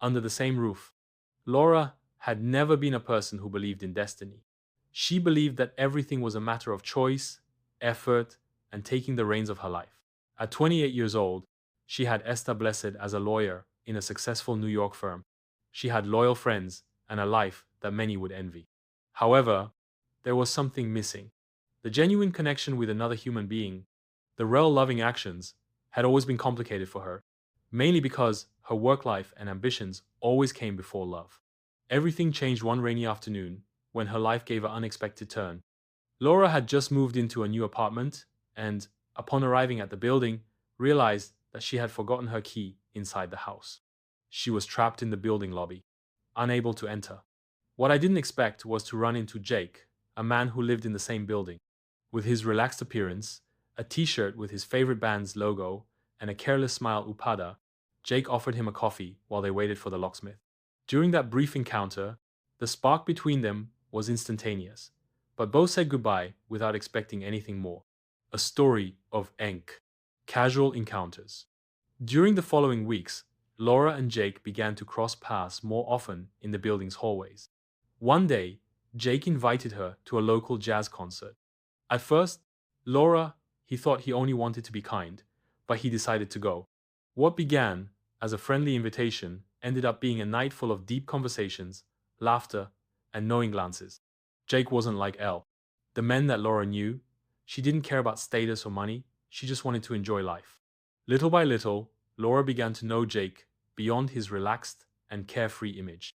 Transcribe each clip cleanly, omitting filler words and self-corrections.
under the same roof. Laura had never been a person who believed in destiny. She believed that everything was a matter of choice, effort, and taking the reins of her life. At 28 years old, she had established as a lawyer in a successful New York firm. She had loyal friends and a life that many would envy. However, there was something missing. The genuine connection with another human being, the real loving actions, had always been complicated for her, mainly because her work life and ambitions always came before love. Everything changed one rainy afternoon when her life gave an unexpected turn. Laura had just moved into a new apartment and, upon arriving at the building, realized that she had forgotten her key inside the house. She was trapped in the building lobby, unable to enter. What I didn't expect was to run into Jake, a man who lived in the same building. With his relaxed appearance, a t-shirt with his favorite band's logo, and a careless smile upada, Jake offered him a coffee while they waited for the locksmith. During that brief encounter, the spark between them was instantaneous, but both said goodbye without expecting anything more. A story of casual encounters. During the following weeks, Laura and Jake began to cross paths more often in the building's hallways. One day, Jake invited her to a local jazz concert. At first, he thought he only wanted to be kind, but he decided to go. What began as a friendly invitation ended up being a night full of deep conversations, laughter, and knowing glances. Jake wasn't like Elle, the men that Laura knew. She didn't care about status or money, she just wanted to enjoy life. Little by little, Laura began to know Jake beyond his relaxed and carefree image.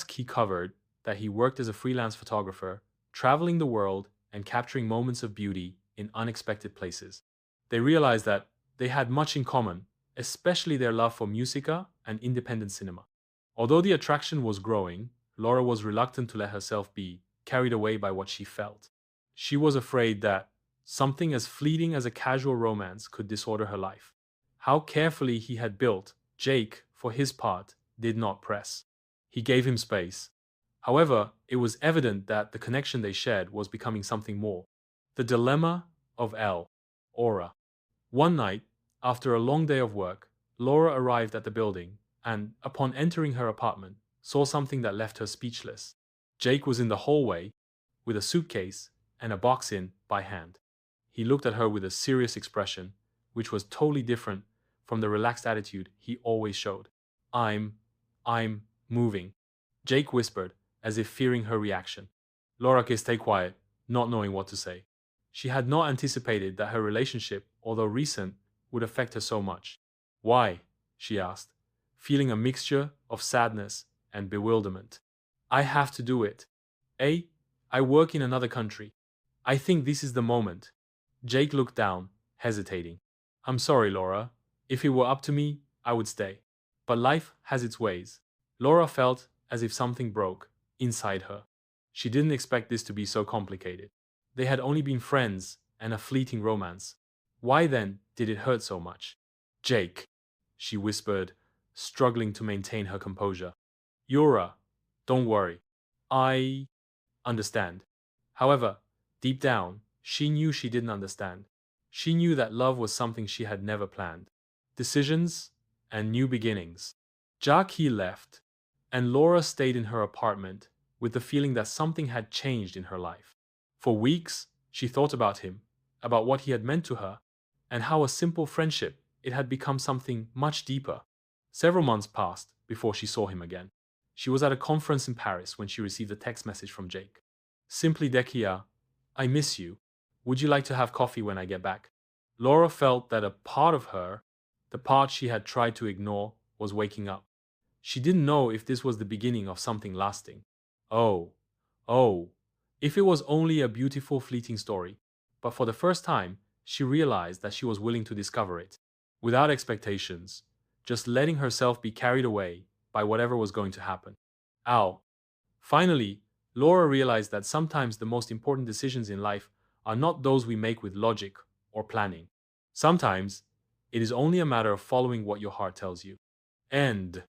He covered that he worked as a freelance photographer, traveling the world and capturing moments of beauty in unexpected places. They realized that they had much in common, especially their love for musica and independent cinema. Although the attraction was growing, Laura was reluctant to let herself be carried away by what she felt. She was afraid that something as fleeting as a casual romance could disorder her life. How carefully he had built, Jake, for his part, did not press. He gave him space. However, it was evident that the connection they shared was becoming something more. The dilemma of Elle, Aura. One night, after a long day of work, Laura arrived at the building and, upon entering her apartment, saw something that left her speechless. Jake was in the hallway with a suitcase and a box in by hand. He looked at her with a serious expression, which was totally different from the relaxed attitude he always showed. I'm moving, Jake whispered, as if fearing her reaction. Laura stayed quiet, not knowing what to say. She had not anticipated that her relationship, although recent, would affect her so much. Why? She asked, feeling a mixture of sadness and bewilderment. I have to do it. I work in another country. I think this is the moment. Jake looked down, hesitating. I'm sorry, Laura. If it were up to me, I would stay. But life has its ways. Laura felt as if something broke inside her. She didn't expect this to be so complicated. They had only been friends and a fleeting romance. Why then did it hurt so much? Jake, she whispered, struggling to maintain her composure. Laura, don't worry. I understand. However, deep down, she knew she didn't understand. She knew that love was something she had never planned. Decisions and new beginnings. Jackie left, and Laura stayed in her apartment with the feeling that something had changed in her life. For weeks, she thought about him, about what he had meant to her, and how a simple friendship it had become something much deeper. Several months passed before she saw him again. She was at a conference in Paris when she received a text message from Jake. Simply Dekia, I miss you. Would you like to have coffee when I get back? Laura felt that a part of her, the part she had tried to ignore, was waking up. She didn't know if this was the beginning of something lasting. Oh, if it was only a beautiful fleeting story. But for the first time, she realized that she was willing to discover it, without expectations, just letting herself be carried away by whatever was going to happen. Ow. Finally, Laura realized that sometimes the most important decisions in life are not those we make with logic or planning. Sometimes, it is only a matter of following what your heart tells you. End.